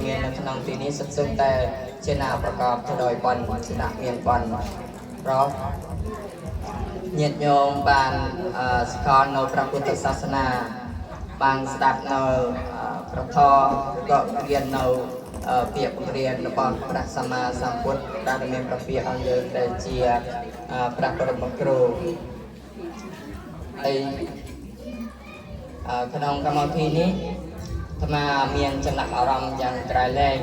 មាននៅក្នុងទីនេះសិតតែជាណាប្រកបទៅដោយបនជាណាមានបនប្រកញាតិញោមបានស្គាល់នៅព្រះពុទ្ធសាសនាបានស្ដាប់នៅប្រធមក៏រៀននៅពាក្យបង្រៀនរបស់ព្រះសម្មាសម្ពុទ្ធដែលមានប្រពាក្យឲ្យយើងដែលជាព្រះបរមគ្រូហើយក្នុងកម្មវិធីនេះអាត្មាមានចំណាប់អារម្មណ៍យ៉ាងក្រៃលែង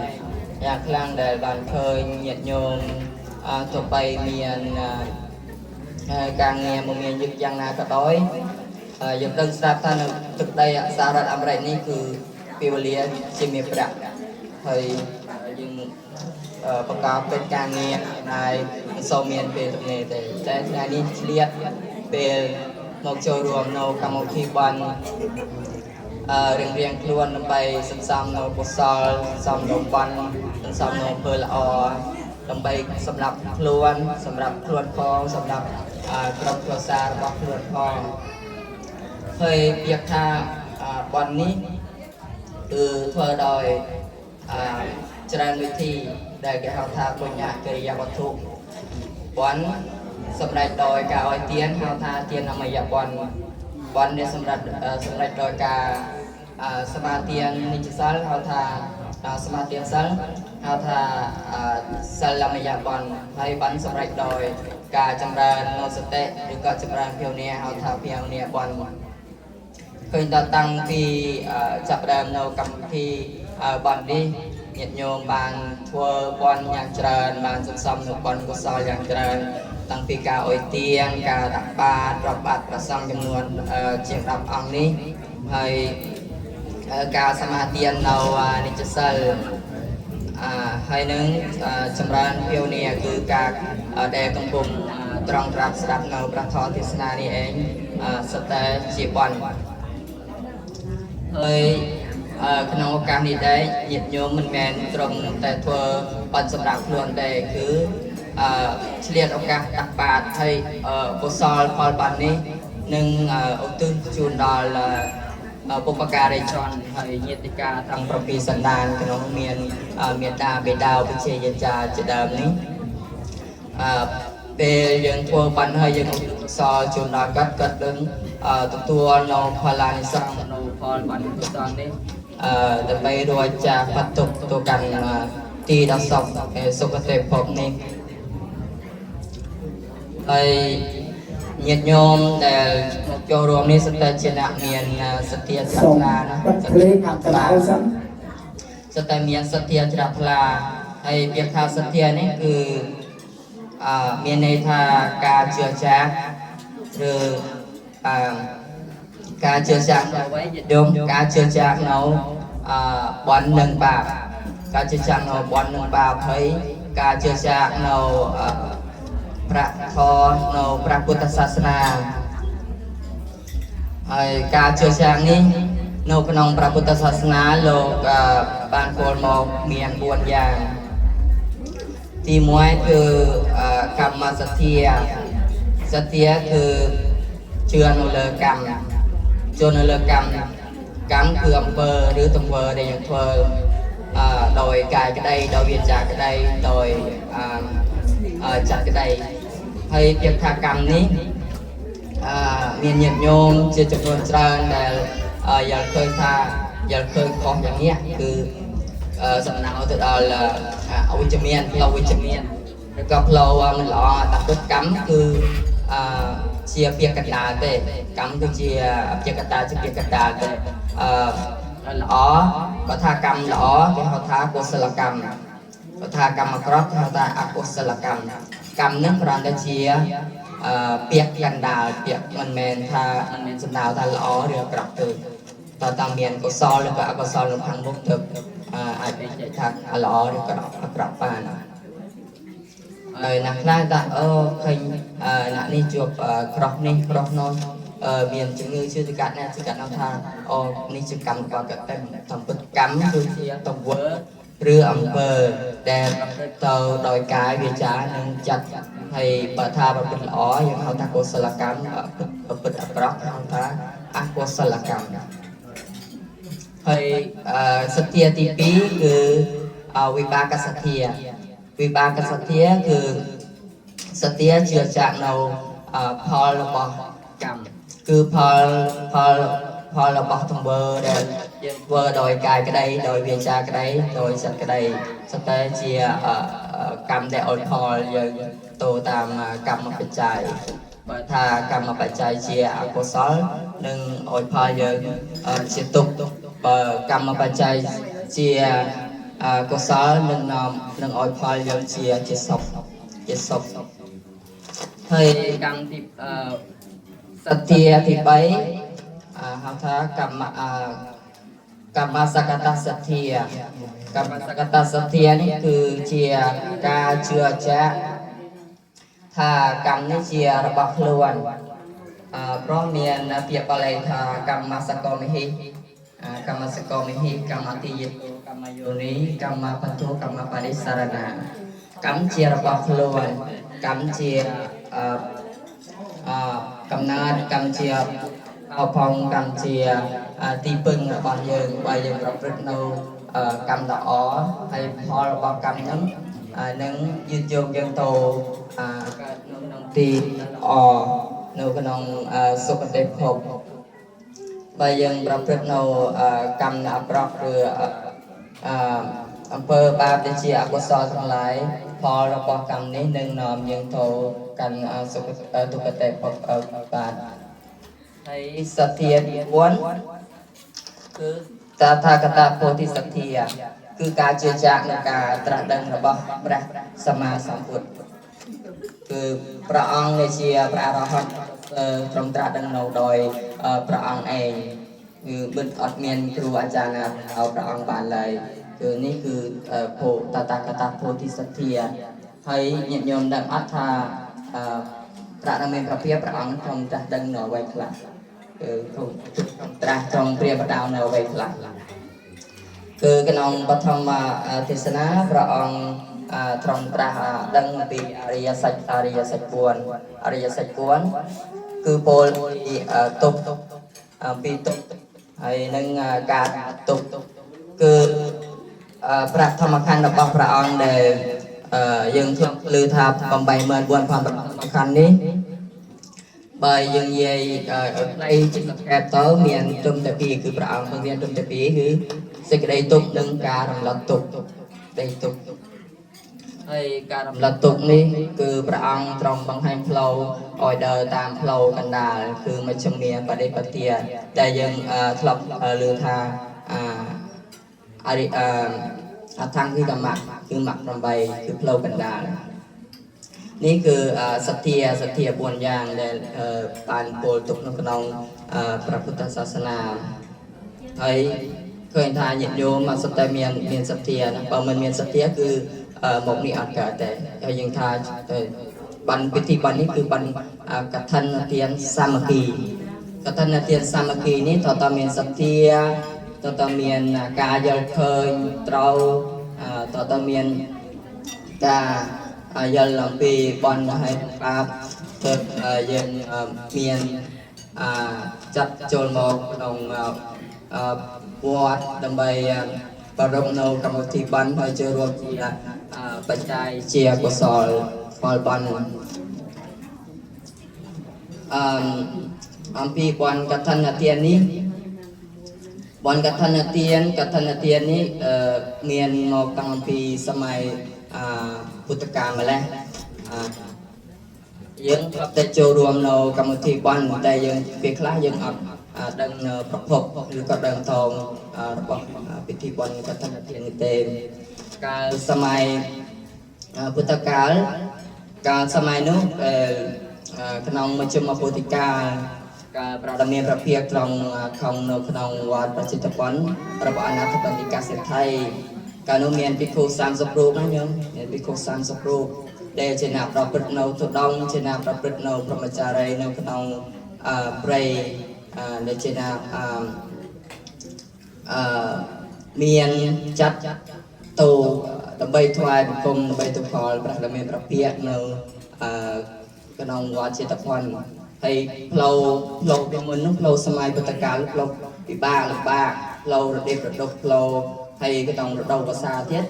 យ៉ាងខ្លាំងដែលបានឃើញញាតិញោមទោះបីមានការងារមកមានយឹកយ៉ាងណាក៏ដោយយើងដឹងស្រាប់ថានៅទឹកដីសហរដ្ឋអាមេរិកនេះគឺពេលវេលាជាមានប្រាក់ហើយយើងបង្កប់កិច្ចការងារហើយមិនសូវមានពេលទំនេរទេតែថ្ងៃនេះឆ្លៀតពេលមកចូលរួមនៅកម្មវិធីបានរៀងខ្លួនដើម្បីសន្សំនៅកុសលសន្សំនៅបានសន្សំនៅអំពើល្អដើម្បីសម្រាប់ខ្លួនផងសម្រាប់ក្រុមគ្រួសាររបស់ខ្លួនផងហើយពាក្យថាបាននេះគឺធ្វើដោយច្រើនវិធីដែលគេហៅថាបញ្ញកិរិយាវត្ថុបានសម្រាប់ដោយការឲ្យទានហៅថាទានអមយបាននេះសម្រាប់ដោយការសមាទាននិច្ចសិលហៅថាសមាទានសិលហៅថាសិលអមយបានហើយបានសម្រាប់ដោយការចម្រើននៅសតិឬក៏ចម្រើនភាវនាហៅថាភាវនាបានឃើញតតាំងពីចាប់ផ្ដើមនៅកម្មវិធីបាននេះញាតិញោមបានធ្វើបានយ៉ាងច្រើនបានសន្សំនៅបានកុសលយ៉ាងច្រើនតាំងពីការអុយទៀងការដាក់បាតរាប់បាតប្រសង់ចំនួនជាង10អង្គនេះហើយការសមាទាននៅនិច្ចសិលហើយនឹងចម្រើនភាវនាគឺការដែលកំពុងត្រង់ត្រាប់ស្ដាប់នៅព្រះធម៌ទេសនានេះឯងសុទ្ធតែជាបន់ហើយក្នុងឱកាសនេះដែរញាតិញោមមិនមែនត្រឹមតែធ្វើបន់សម្រាប់ខ្លួនទេគឺឆ្លៀតឱកាសដាក់បាតហើយកុសលផលបាននេះនឹងឧទ្ទិសជូនដល់បុព្វការីជនហើយញាតិកាទាំង7សន្តានក្នុងមានមេត្តាបេតាឧបជាយាចាជាដើមនេះពេលយើងធ្វើបានហើយយើងឧទ្ទិសកុសលជូនដល់គាត់នឹងទទួលនៅផលអានិសង្សនៅផលបានកុសលនេះដើម្បីរួចចាកបាត់ទុកទៅកាន់ទីដ៏សុគតិភពនេះហើយញាតិញោមដែលចូលរួមនេះសុទ្ធតែជាអ្នកមានសទ្ធាជ្រះថ្លាណាសុទ្ធតែមានសទ្ធាជ្រះថ្លាហើយពាក្យថាសទ្ធានេះគឺមានន័យថាការជឿជាក់ឬការជឿជាក់អ្វីញាតិញោមការជឿជាក់នៅបន់និងបាបការជឿជាក់នៅបន់និងបាបហើយការជឿជាក់នៅព្រះធម៌នៅព្រះពុទ្ធសាសនាហើយការជឿជាក់នេះនៅក្នុងព្រះពុទ្ធសាសនាលោកបានពោលមកមាន4យ៉ាងទី1គឺកម្មសទ្ធាគឺជឿនៅលើកម្មជឿនៅលើកម្មគឺអំពើឬទង្វើដែលយើងធ្វើដោយកាយក្តីដោយវាចាក្តីដោយចិត្តក្តីហើយពាក្យថាកម្មនេះមានញាតិញោមជាចំនួនច្រើនដែលយល់ឃើញខុសយ៉ាងនេះគឺសំណើទៅដល់អវិជ្ជមានផ្លូវវិជ្ជមានឬក៏ផ្លូវមិនល្អតាពុតកម្មគឺជាពាក្យកណ្ដាលទេកម្មគឺជាពាក្យកណ្ដាលទេល្អបើថាកម្មល្អគេហៅថាកុសលកម្មបើថាកម្មអាក្រក់គេហៅថាអកុសលកម្មកម្មនឹងគ្រាន់តែជាពាក្យកណ្ដាលពាក្យមិនមែនសំដៅថាល្អឬអាក្រក់ទេតើតាមានកុសលឬក៏អកុសលនៅខាងមុខទៅអាចនិយាយថាល្អឬក៏អាក្រក់បានហើយអ្នកខ្លះថាឃើញអ្នកនេះជួបក្រោះនេះក្រោះនោះមានជំងឺឈឺចង្កាត់ណាចង្កាត់នោះថានេះជាកម្មរបស់គាត់តែតាមពិតកម្មគឺជាទង្វើឬអំពើដែលទៅដោយកាយវាចានិងចិត្តហើយបើថាប្រព្រឹត្តល្អយើងហៅថាកុសលកម្មប្រព្រឹត្តអាក្រក់ហៅថាអកុសលកម្មហ ហើយសទ្ធាទី2គឺវិបាកសទ្ធាវិបាកសទ្ធាគឺសទ្ធាជឿជាក់នៅផលរបស់កម្មគឺផលរបស់ទង្វើដែលយើងធ្វើដោយកាយក្តីដោយវាចាក្តីដោយចិត្តក្តីសុទ្ធតែជាកម្មដែលអុលផលយើងទៅតាមកម្មបច្ច័យបើថាកម្មបច្ច័យជាអកុសលនឹងអុលផលយើងជាទុក្ខបើកម្មបច្ច័យជាកុសលនឹងអុលផលយើងជាសុខហើយកម្មទីសទ្ធាទី3ហៅថាកម្មសកតសទ្ធាកម្មសកតសទ្ធានេះគឺជាការជឿជាក់ថាកម្មនេះជារបស់ខ្លួនព្រោះមានពាក្យបាលីថាកម្មសកមិហិកម្មសកមិហិកម្មអតិយិតកម្មយោនីកម្មបន្ទុកម្មបរិសារណាកម្មជារបស់ខ្លួនកម្មជាកំណើតកម្មជាអផងកម្មជាទីពឹងរបស់យើងបើយើងប្រព្រឹត្តនៅកម្មល្អហើយផលរបស់កម្មហ្នឹងនឹងយឺតយកយើងទៅកើតនៅទីល្អនៅក្នុងសុគតិភពបើយើងប្រព្រឹត្តនៅកម្មអាក្រក់ឬអំពើបាបដែលជាអកុសលទាំងឡាយផលរបស់កម្មនេះនឹងនាំយើងទៅកាន់សុគតិទុគតិភពបាទហើយសទ្ធាទី4គឺតថាគតពោធិសទ្ធាគឺការជឿជាក់និងការត្រាស់ដឹងរបស់ព្រះសម្មាសម្ពុទ្ធគឺព្រះអង្គនេះជាព្រះអរហន្តត្រឹមត្រាស់ដឹងនៅដោយព្រះអង្គឯងគឺមិនអត់មានគ្រូអាចារ្យណាឲ្យព្រះអង្គបានឡើយគឺនេះគឺតថាគតពោធិសទ្ធាហើយញាតិញោមដឹងអត់ថាប្រាក់ដែលមានប្រភេទព្រះអង្គទ្រង់ត្រាស់ដឹងនៅអ្វីខ្លះគឺទ្រង់ត្រាស់trong ព្រាបដៅនៅអ្វីខ្លះគឺក្នុងបឋមទេសនាព្រះអង្គទ្រង់ត្រាស់ដឹងពីអរិយសច្ច4អរិយសច្ច4គឺពោលពីទុក្ខពីទុក្ខហើយនឹងការទុក្ខគឺប្រាក់ធម្មខណ្ឌរបស់ព្រះអង្គដែលយើងធ្លាប់ឮថា 84000 ខណ្ឌនេះបើយើងនិយាយខ្លីជាសង្ខេបទៅមានទុំតែពីរគឺព្រះអង្គមានទុំតែពីរគឺសេចក្តីទុក្ខនិងការរំលត់ទុក្ខដីទុក្ខហើយការរំលត់ទុក្ខនេះគឺព្រះអង្គទ្រង់បង្ហាញផ្លូវឲ្យដើរតាមផ្លូវកណ្ដាលគឺមជ្ឈិមាបដិបទាដែលយើងធ្លាប់ឮថាអថង្គិកមគ្គគឺមគ្គ8គឺផ្លូវកណ្ដាលនេះគឺសទ្ធា4យ៉ាងដែលបានពោលទុកនៅក្នុងព្រះពុទ្ធសាសនាហើយឃើញថាញាតិញោមអត់សុទ្ធតែមានសទ្ធាណាបើមិនមានសទ្ធាគឺមកនេះអត់កើតទេហើយយើងថាបានពិធីបាននេះគឺបានកឋិនទានសាមគ្គីកឋិនទានសាមគ្គីនេះតើមានសទ្ធាតើមានការយល់ឃើញត្រូវតើមានការយល់អំពីបនហើយបាបទើបយើងមានចាត់ចូលមកក្នុងវត្តដើម្បីប្រារព្ធនៅកម្មវិធីបន់ហើយចូលរួមជាបច្ច័យជាកុសលផលបន់អំពីបនកឋិនទាននេះបនកឋិនទាននេះមានមកតាំងពីសម័យពុទ្ធកាលម្លេះយើងធ្លាប់តែចូលរួមនៅកម្មវិធីបន់តែយើងពេលខ្លះយើងអត់ដឹងប្រភពឬក៏ដឹងថងរបស់ពិធីបន់កឋិនទាននេះទេកាលសម័យពុទ្ធកាលសម័យនោះក្នុងមជ្ឈិមពុទ្ធិកាលការប្រដមានប្រភេទត្រង់នៅក្នុងវត្តប្រសិទ្ធពន្ធរបស់អនាថបណ្ឌិកាសេដ្ឋីកាលនោះមានភិក្ខុ30រូបណាញោមមានភិក្ខុ30រូបដែលជាអ្នកប្រព្រឹត្តនៅទុដងជាអ្នកប្រព្រឹត្តនៅព្រហ្មចារីនៅក្នុងព្រៃដែលជាអ្នកមានចាត់ទៅដើម្បីថ្វាយបង្គំដើម្បីទៅផលព្រះដែលមានប្រភេទនៅក្នុងវត្តចិត្តពន្ធហើយផ្លូវមុននោះផ្លូវសម័យពុទ្ធកាលផ្លូវពិបាក lâu rồi đêm rồi đục lâu hay cái đồng đầu và xa thiết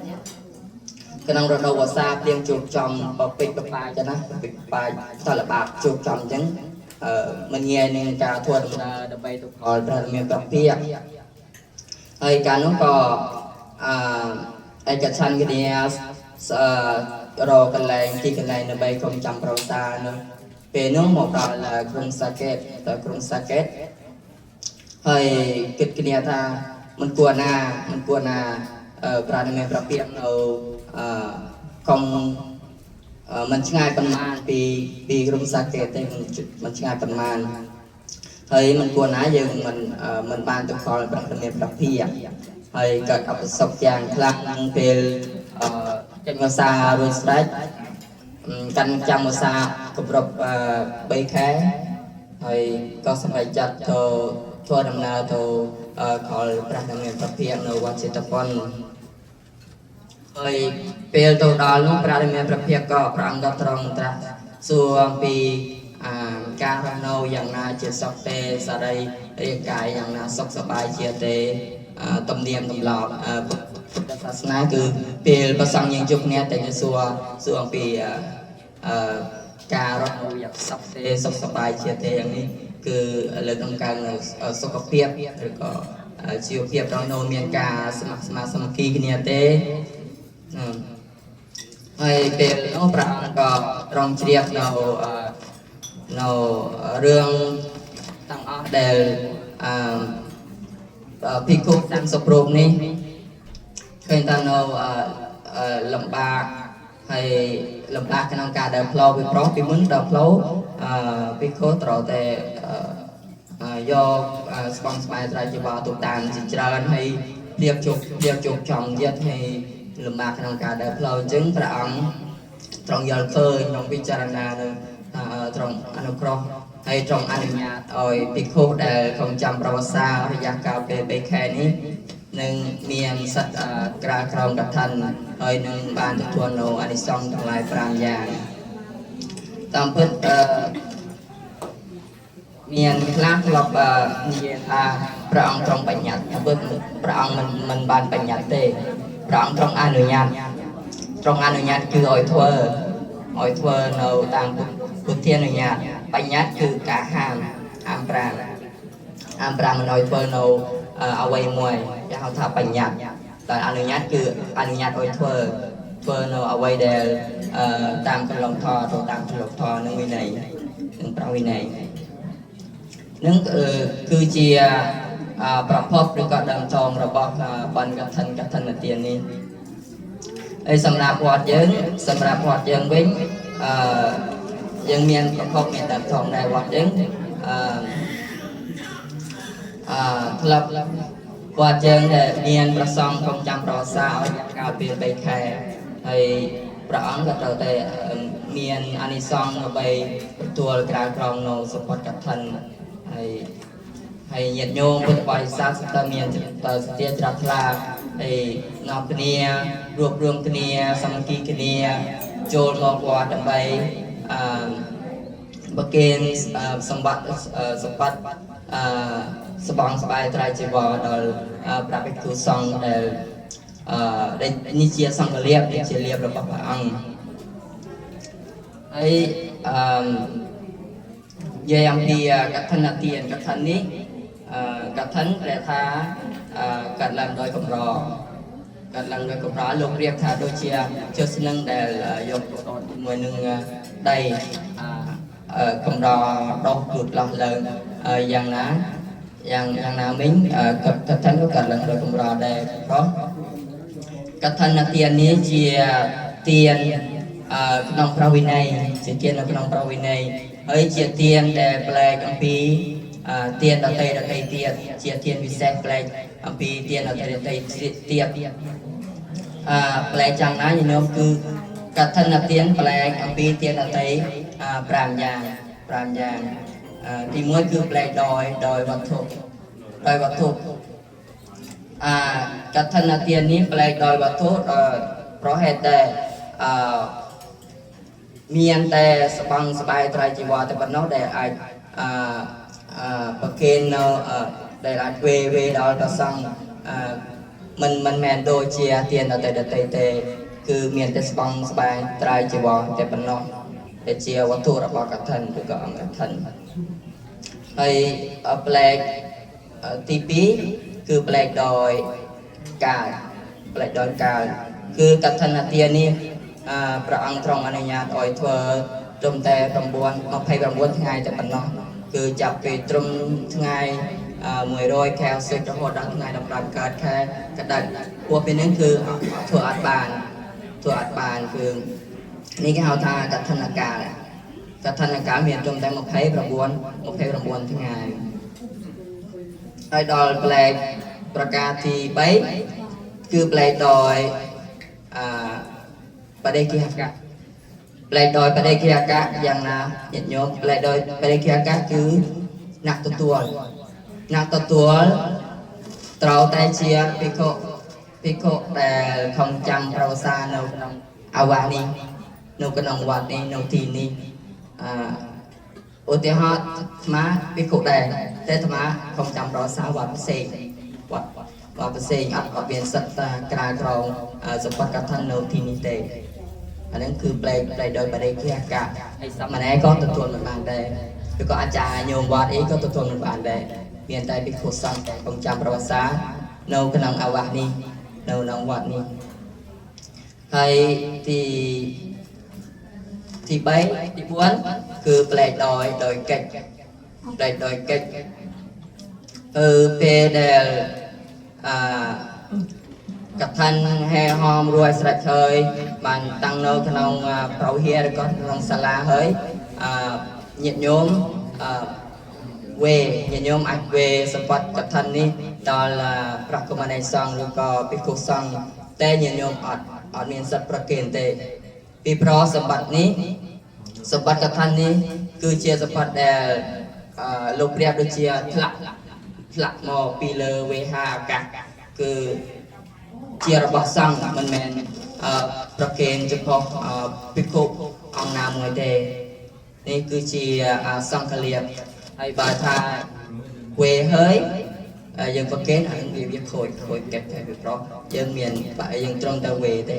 cái đồng đầu và xa tiêm chụp trong bọc bịch bọc bài cho nó bịch bài thật là bạc chụp trong chứng mình nghe nên cả thua đập bay tụt khỏi ra miền bắc phía hay cả nó có ai cả chăn cái này rồi cái này khi cái này nó bay không chăm rau xa nữa về nó một đó là krum saket hay kịch cái này ta mình cua na pran miền bắc phía nó không mình ngay phần màn vì krum saket thì mình ngay phần màn hay mình cua ná nhưng mình ban tụi khỏi pran miền bắc phía hay các áp sọc chàng lăng về trên ngôi xa rồi stress căn trong ngôi xa cục rộp bay khé hay có sân bay chặt thua đầm nào thua khỏi ra đầm miền bắc phíaនៅវត្តសេតប៉ុនហើយពេលទៅដល់នោះប្រាដមានប្រភេទក៏ព្រះអង្គក៏ទ្រង់ត្រាស់សួរអំពីការរស់នៅយ៉ាងណាជាសុខទេសរីរាងកាយយ៉ាងណាសុខសប្បាយជាទេទំនៀមទម្លាប់ពុទ្ធសាសនាគឺពេលប្រសង់យើងជួបគ្នាតែសួរអំពីការរស់នៅយ៉ាងសុខសប្បាយជាទេយ៉ាងនេះគឺលើកតម្កើងសុខភាពឬក៏ជីវភាពរស់នៅមានការស្ម័គ្រស្មារតីគ្នាទេហើយពេលនោះព្រះអង្គក៏ទ្រង់ជ្រាបនៅរឿងទាំងអស់ដែលភិក្ខុទាំងសប្រូបនេះឃើញថានៅលំបាកហើយលំបាកក្នុងការដើរផ្លូវពីប្រុសពីមុនដើរផ្លូវភិក្ខុត្រូវតែយកស្បង់ស្បែកត្រៃជីវរទុកតាមជាច្រើនហើយរៀបជោគចំយត់ហើយលំបាកក្នុងការដើរផ្លូវអញ្ចឹងព្រះអង្គទ្រង់យល់ឃើញក្នុងពិចារណានឹងទ្រង់អនុគ្រោះហើយទ្រង់អនុញ្ញាតឲ្យភិក្ខុដែលខំចាំប្រវត្តិសាស្ត្ររយៈកាលពេល3ខែនេះនឹងមានសិទ្ធិក្រាលក្រមកឋិនហើយនឹងបានទទួលនៅអានិសង្សទាំងឡាយ5យ៉ាងតាមពិតមានខ្លះធ្លាប់និយាយថាព្រះអង្គទ្រង់បញ្ញត្តិតែព្រះអង្គមិនបានបញ្ញត្តិទេព្រះអង្គទ្រង់អនុញ្ញាតគឺឲ្យធ្វើនៅតាមពុទ្ធានុញ្ញាតបញ្ញត្តិគឺការហាម5មិនឲ្យធ្វើនៅអ្វីមួយគេហៅថាបញ្ញត្តិតែអនុញ្ញាតគឺអនុញ្ញាតឲ្យធ្វើនៅអ្វីដែលតាមកន្លងធម៌ទៅតាមផ្លូវធម៌នឹងវិន័យនឹងប្រវិន័យនឹងគឺជាប្រភពឬក៏ដើមតងរបស់បណ្ឌកឋិនទាននេះហើយសម្រាប់វត្តយើងវិញយើងមានប្រភពមានដើមតងដែរវត្តយើងធ្លាប់វត្តយើងដែលមានប្រសង់កុំចាំប្រវត្តិសាស្ត្រឲ្យកាលពេល3ខែហើយព្រះអង្គក៏ត្រូវតែមានអានិសង្សដើម្បីទទួលក្រៅក្រមនៅសុផតកឋិនហើយញាតិញោមពុទ្ធបរិស័ទតើមានសទាជ្រះថ្លាហើយនាំគ្នារួបរวมគ្នាសាមគ្គីគ្នាចូលមកវត្តដើម្បីប្រគេនសម្បត្តិសបងស្បែកត្រៃជីវរដល់ព្រះភិក្ខុសង្ឃដែលនេះជាសង្ឃលាភជាលាភរបស់ព្រះអង្គហើយនិយាយអំពីកឋិនទានកឋិននេះកឋិនប្រែថាកាត់ឡើងដោយកម្រលោករៀបថាដូចជាជើស្នឹងដែលយកជាមួយនឹងដីកម្រដោះទូតលោះឡើងយ៉ាងណាមិញកឋិនក៏កាត់ឡើងដោយកម្រដែរព្រោះកឋិនទាននេះជាទានក្នុងព្រះវិន័យជាទាននៅក្នុងព្រះវិន័យហើយជាទានដែលប្លែកអំពីទានដតីទៀតជាទានពិសេសប្លែកអំពីទានដតីទៀតប្លែកយ៉ាងណាញោមគឺកឋិនទានប្លែកអំពីទានដតី5យ៉ាងទី1គឺប្លែកដោយវត្ថុកឋិនទាននេះប្លែកដោយវត្ថុប្រហែលតែមានតែស្បង់ស្បែកត្រៃជីវរតែប៉ុណ្ណោះដែលអាចប្រគេននៅដែលអាចវេដល់ព្រះសង្ឃ มันแมนโดยเชียเตียนเอาแต่เตคือเมียนแต่สบองสบายตรายจีวรแต่ปนนอกแต่เชียวัตถุระบกันทันคือก็อังทันให้แปลกทีปีคือแปลกโดยการแปลกโดยการคือกัทันเตียนี่ประอังตรงอนุญาตอ่อยเธอตรมแต่ตรงบวนมาให้ตรงบวนไงแต่ปนนอกคือจับไปตรงไงมวยโดยแคลซิกระหดดังไงดำรันการแค่กระดันพวกเป็นนั่นคือถั่วอัดบานคือนี่ก็เอาทากัทันการเมียนตรงแต่มาให้ตรงบวนทั้งไงไอ้ดอลแปลกประกาศที่ไปคือแปลกดอยประเดกิฮักะแปลกดอยประเดกิฮักะอย่างนะเห็นโยมแปลกดอยประเดกิฮักะคือหนักตัวเตาไตเชียพิโคแต่คงจำเราซาโนอาวานีโนกนองวัดนี้โนทีนี้อุติหะมาพิโคแดงแต่ธรรมะคงจำเราซาวัดเสกวัดเสกอัดออกเป็นสัตตากราครองสมบัติกับท่านโนทีนิเตอันนั้นคือแปลโดยประเด็นที่อากาศมันไอ้ก็ตัวมันบางได้แล้วก็อาจารย์โยมวัดเองก็ตัวมันบางได้เมียนใจพิโคสังคงจำประวัติศาสตร์โนกนองอาวานีโนนองวัดนี้ให้ที่ใบที่บ้วนคือแปลกดอยเก่งเปเดลกับท่านแห่หอมรวยสระเชยมันตั้งโนขนมเผาเฮียแล้วก็ขนมสลาเฮ้ยnhiệt nhóm về nhiệt nhóm anh về sản vậtกับท่านนี้đó là recommendation แล้วก็พิคุสังแต่nhiệt nhómอดมีสัตว์ประเกณฑ์แต่ปีเพราะสมบัตินี้สมบัติกับท่านนี้คือเชียร์สมบัติแต่ลูกเรียบโดยเชียร์หลักมอปีเลเวหากะคือเชียร์ระบบสังมันแมนประเกณฑ์เฉพาะพิคุองนามวยเดนี่คือเชียสังคเลียให้บาทาเวเฮ้ยยังประเกณฑ์อันนี้ยังโคยเก็บแค่เพราะยังเมียนไปยังตรงแต่เวเต้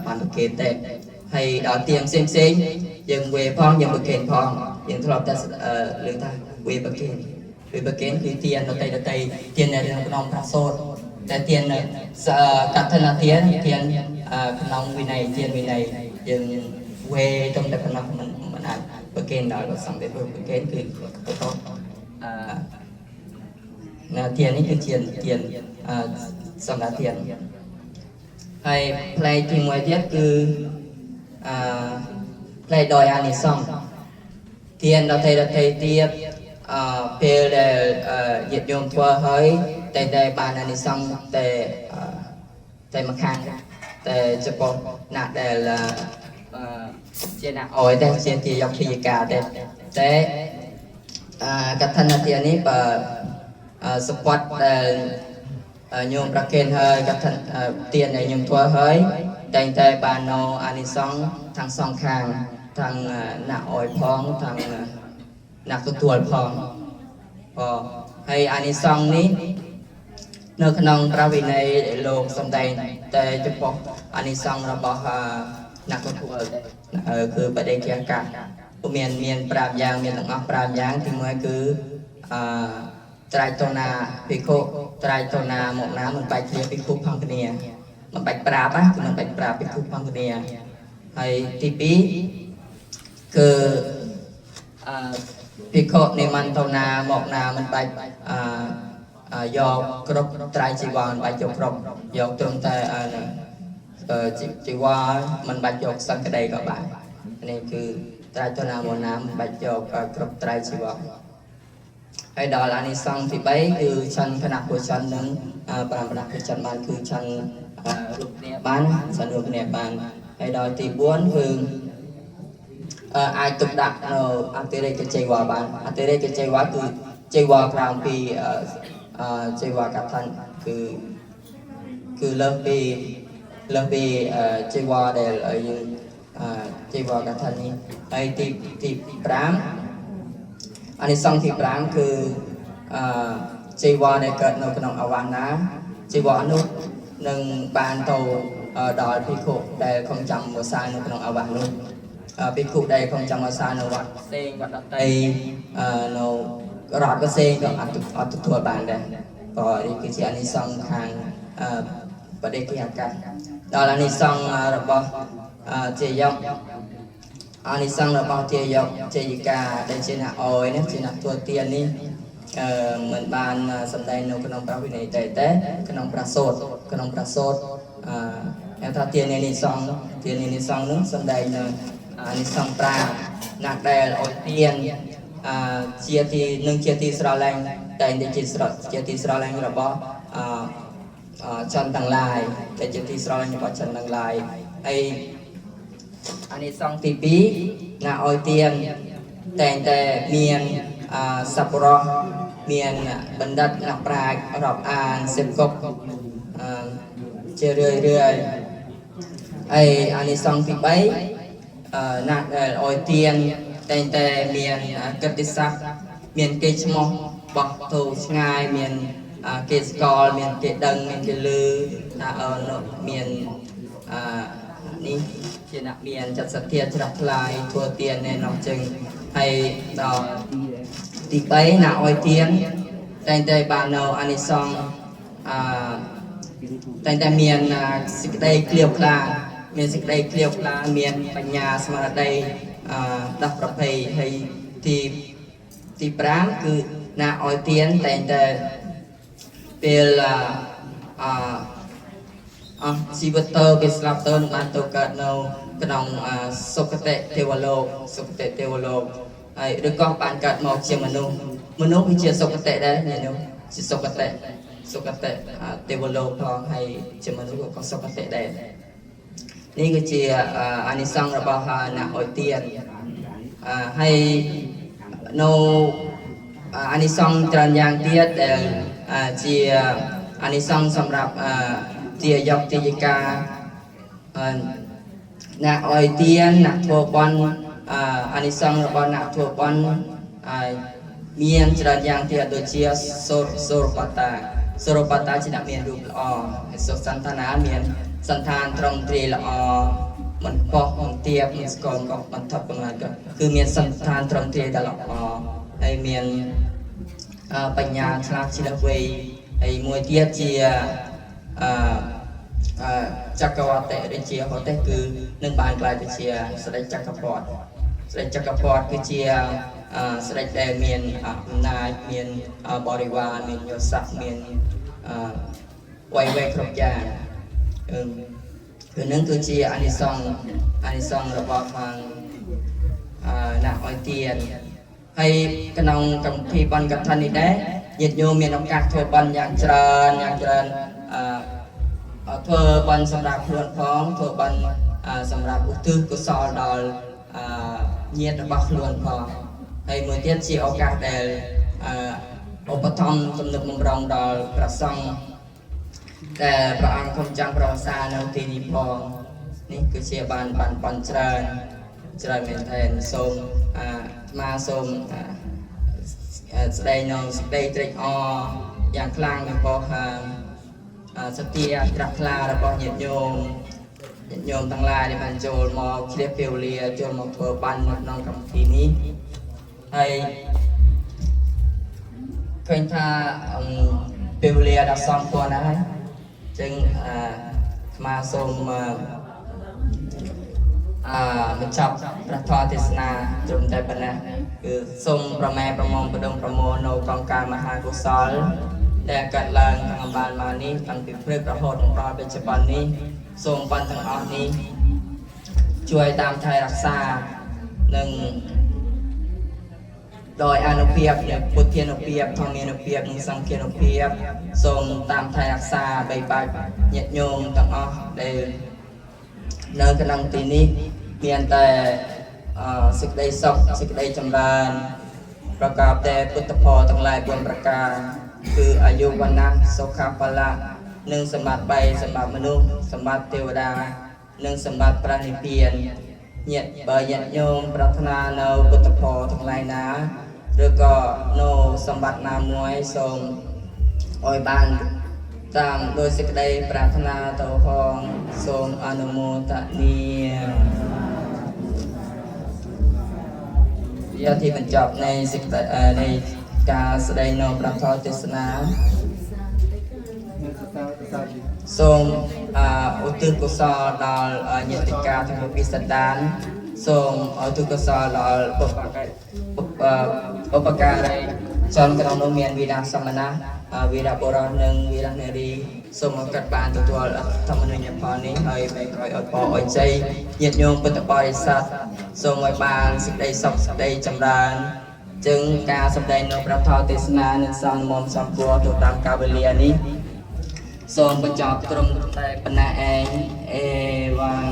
ปันประเกณฑ์เต้ให้ดาวเตียงเซ็งยังเวพองยังประเกณฑ์พองยังทลบแต่หรือท่าเวประเกณฑ์คือเตียนเราเตยเตียนในเรื่องขนมพระโซดแต่เตียนในกัตถนาเตียนขนมวินัยเตียนวินัยยังเวตรงแต่ขนมมันอ่านประเกณฑ์เราสั่งได้ประเกณฑ์คือต้องเทียนนี่คือเทียนสำหรับเทียนให้เพลงที่มวยเทียบคือเพลงดอยอานิสงส์เทียนเราเทเทียบเพลงเหยียดโยมทัวเฮ้ยแต่บานอานิสงส์แต่มาค้างแต่จะบอกหนักแต่ละเจน่าอ้อยแต่เจนที่ยกพิจารณาแต่กับท่านเทียนนี้เปิดสปอตโยมประเคนเฮยกับท่านเตียนในโยมทัวเฮยแต่งใจบานโนอานิสงส์ทางสองข้างทางหน้าอ้อยพองทางหนักตัวพองพอให้อานิสงส์นี้เนื้อขนมพระวินัยโลกสมใดแต่จะบอกอานิสงส์เราบอกหนักตัวคือประเด็นเกี่ยวกับเมียนปราบยางเมียนต่างปราบยางที่เมื่อคือไตรโตนาพิโคไตรโตนาหมกน้ำมันไปเคลียพิคุพังคเนียมันไปปราบคือมันไปปราบพิคุพังคเนียให้ที่ปีคือพิโคในมันโตนาหมกน้ำมันไปยอกครบไตรจีวรไปยกครบยกตรงแต่จีวรมันไปยกสังกะไดก็ไปนี่คือไตรโตนาหมกน้ำไปยกครบไตรจีวรให้ดอลานิสังที่ไปคือชั้นขนาดหัวชั้นนั้นปรามขนาดหัวชั้นบานคือชั้นรูปเนี่ยบ้านชั้นรูปเนี่ยบ้านให้ดอลที่บ้วนคือไอตุกดักอันเตเรกเจวาบ้านอันเตเรกเจวาคือเจวากลางปีเจวากับท่านคือเริ่มปีเจวาเดลยังเจวากับท่านนี้ไอที่ปรามอันนี้สองที่ปรางคือ จีวรในเกิดในขนมอวานะจีวรนุหนึ่งปานโตดอยพิคุได้คงจำวัวซาในขนมอวานุพิคุได้คงจำวัวซาในวัดเซงวัดไตในรอดก็เซงก็อัตุทัวบานได้ก็นี่คือที่อันนี้ส่งทางประเด็นที่อยากกันดอลอันนี้ส่งระบบเจียงอันนี้ส่งระบบเจียงเจียกาได้เจน่าออยเนี่ยเจน่าตัวเตียนนี่เหมือนบ้านสำแดงในขนมพระวินัยแต่ขนมพระโสดขนมพระโสดแล้วถ้าเตียนนี่ส่งเตียนนี่ส่งนึงสำแดงในอันนี้ส่งปลาหนักได้ออยเตียนเชียร์ที่หนึ่งเชียร์ที่สระแรงแต่ในเชียร์ที่สระแรงระบบจันต่างลายแต่เชียร์ที่สระแรงระบบจันต่างลายไออันนี้ส่งที่ปีหน้าออยเตียนแต่เมียนสับปะรดเมียนบันดัดนักปราชญ์รอบอ่านเสพกบเจริญเรื่อยไออันนี้ส่งที่ใบนักออยเตียนแต่เมียนกติศักดิ์เมียนเกจมอบอกถูกง่ายเมียนเกสกอลเมียนเกดังเมียนเกลือเมียนนี่เช่นเมียนจัดสัตย์จัดลายทัวเตียนในนอกจึงให้ตีไปหน้าออยเตียนแต่บานเอาอันนี้ซองแต่เมียนสิกได้เกลียวกลาเมียนสิกได้เกลียวกลาเมียนปัญญาสมาได้ดับประเพย์ให้ที่ปรางคือหน้าออยเตียนแต่เป็นชีวิตเตอร์เป็นสลับเตอร์มันตัวเกิดเรากระดองสุขเตเทวโลกสุขเตเทวโลกหรือก็ปานเกิดมองเชียมนุษย์มีเชียสุขเตได้เนี่ยนุชีสุขเตเทวโลกพอให้เชียมนุษย์ก็สุขเตได้นี่คือเชียอันนี้สังระบาหาหน้าออยเตียนให้โนอันนี้สังตรันยางเตียแต่เชียอันนี้สังสำหรับเจียยกเจียกาหน้าออยเตียนหน้าทัวบอลอันนี้สังระบาหน้าทัวบอลเมียนจรันยางเตียโดยเชียโซรปตาจินักเมียนรูปอ๋อสุสันทนาเมียนสันทานตรงตรีละอมันปอกมันเตียบมันสกอมก็มันทับกันมาก็คือเมียนสันทานตรงตรีตลอดอ๋อไอเมียนปัญญาชนะชิลเวไอมวยเตียเจียจักรวาลเตะเชียเขาเตะคือหนึ่งบานกลายเป็นเชียสไลจักรพอดคือเชียสไลแต่เมียนนายเมียนบริวารเมียนโยศักเมียนไวครบยาคือนั่นคือเชียอันนี้ซองระบบทางหน้าออยเตียนให้กระนองกับพี่บอลกับท่านนี้ได้ยึดโยมเมียนโอกาสทัวบอลอย่างเจริญทัวบอลสำหรับพลวนพ้องทัวบอลสำหรับอุตุกุศลดอลเยียดระบบพลวนพ้องให้เมื่อเทียบชีโอกาสเดลอุปธรรมสำนึกมุมรองดอลกระซังแต่พระอังคมจังประวัติศาสตร์ในทีนี้พองนี่คือเชียบานปอนเจริญเมนเทนส้มมาส้มแสดงนองสเตย์ตริกออย่างคลางในปอสเตียตรักคลาและปอหยิบโยมทั้งหลายในมันโจลมอเคลียเปียวเลียโจลมอเทอร์บันน้องคำทีนี้ให้เคยท่าเปียวเลียดับซ้อมตัวนะฮะจึงมาส้มมันจับประทอเทศนาจนได้ปนะคือทรงประแม่ประมงประดงประโมโนกองการมหากุศลแต่กัดลังทางบาลมานี้ตั้งแต่เพื่อประโหดของเราเป็นฉบับนี้ทรงปันทางออกนี้ช่วยตามไทยรักษาหนึ่งโดยอนุเพียบเนี่ยพุทธิอนุเพียบทองเมียอนุเพียบนิสังเกียอนุเพียบทรงตามไทยรักษาใบใบเน็ตโยมตั้งออกได้เนื้อกำลังตีนี้เมียนแต่สิกได้ศกสิกได้จำรานประกาศแต่พุทธพอทั้งหลายบนประกาศคืออายุวันนะสุขภาละหนึ่งสมบัติใบสมบัติมนุษย์สมบัติเทวดาหนึ่งสมบัติปราณิเพียรเหยียดเบยโยมปรารถนาเนพุทธพอทั้งหลายนะหรือก็โนสมบัตินามวยทรง ឲ្យបានតាមដោយសេចក្តីប្រាថ្នាទៅផងសូមអនុមោទនាជាទីបញ្ចប់នៃសេចក្តីនៃការស្ដែងនៅព្រះធម៌ទេសនាសូមឧទ្ទិសកុសលដល់ញាតិកាទាំងពីសតានសូមឧទ្ទិសកុសលដល់បុព្វការីជនក្នុងនោះមានវីរៈសមណៈវីរៈបុរសនិងវីរៈនារីសូមកាត់បានទទួលធម្មនិយផលនេះហើយបែកក្រោយឲ្យពរឲ្យជ័យញាតិញោមពុទ្ធបរិស័ទសូមឲ្យបានសេចក្តីសុខសេចក្តីចម្រើនจึงការសម្ដែងនៅព្រះធម៌ទេសនានឹងសំណមសំគួរទៅតាមកាលវេលានេះសូមបញ្ចប់ត្រឹមតែប៉ុណ្ណាឯងអេវ៉ាំង